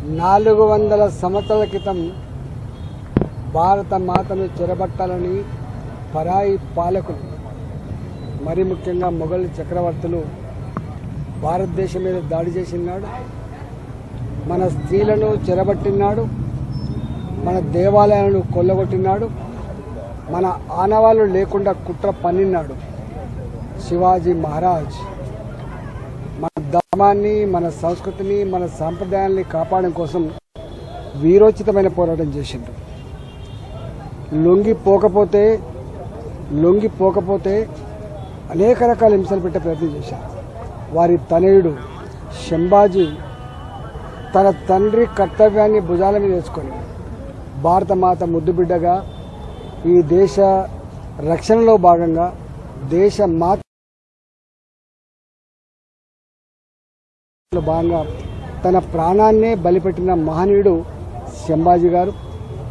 400 సంవత్సరాల క్రితం భారత మాతను చెరబట్టాలని పరాయి పాలకులు, మరి ముఖ్యంగా మొఘల్ చక్రవర్తులు భారతదేశం మీద దాడి చేసినాడు. మన స్త్రీలను చెరబట్టినాడు, మన దేవాలయాలను కొల్లగొట్టినాడు, మన ఆనవాళ్ళు లేకుండా కుట్ర పన్నినాడు. శివాజీ మహారాజ్ మన ధర్మాన్ని, మన సంస్కృతిని, మన సాంప్రదాయాల్ని కాపాడడం కోసం వీరోచితమైన పోరాటం చేసిండు. లొంగిపోకపోతే అనేక రకాల హింసలు పెట్టే ప్రయత్నం చేశారు. వారి తనయుడు శంభాజీ తన తండ్రి కర్తవ్యాన్ని భుజాల మీద వేసుకొని భారత మాత ముద్దుబిడ్డగా ఈ దేశ రక్షణలో భాగంగా దేశ మాత భాగంగా తన ప్రాణాన్నే బలిపెట్టిన మహనీయుడు శంభాజీ గారు.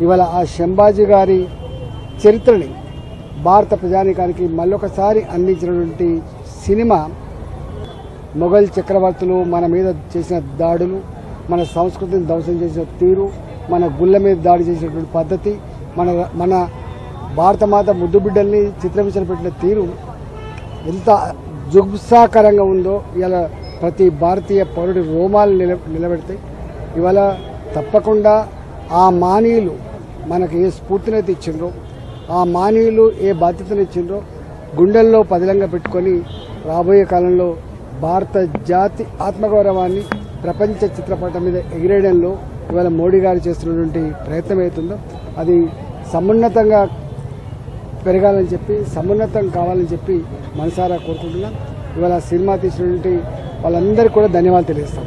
ఇవాళ ఆ శంభాజీ గారి చరిత్రని భారత ప్రజానీకానికి మళ్ళొకసారి అందించినటువంటి సినిమా మొఘల్ చక్రవర్తులు మన మీద చేసిన దాడులు, మన సంస్కృతిని ధ్వంసం చేసిన తీరు, మన గుళ్ళ మీద దాడి చేసినటువంటి పద్ధతి, మన భారతమాత ముద్దుబిడ్డల్ని చిత్రహింసలు పెట్టిన తీరు ఎంత జుగుప్సాకరంగా ఉందో ఇలా ప్రతి భారతీయ పౌరుడి రోమాలు నిలబెడతాయి. ఇవాళ తప్పకుండా ఆ మానీయులు మనకు ఏ స్ఫూర్తినైతే ఇచ్చిండ్రో, ఆ మానీయులు ఏ బాధ్యతను ఇచ్చిండ్రో గుండెల్లో పదిలంగా పెట్టుకొని రాబోయే కాలంలో భారత జాతి ఆత్మగౌరవాన్ని ప్రపంచ చిత్రపటం మీద ఎగిరేయడంలో ఇవాళ మోడీ గారు చేస్తున్నటువంటి ప్రయత్నం అవుతుందో అది సమున్నతంగా పెరగాలని చెప్పి, సమున్నతం కావాలని చెప్పి మనసారా కోరుకుంటున్నాం. ఇవాళ సినిమా తీసినటువంటి వాళ్ళందరికీ కూడా ధన్యవాదాలు తెలియజేస్తాం.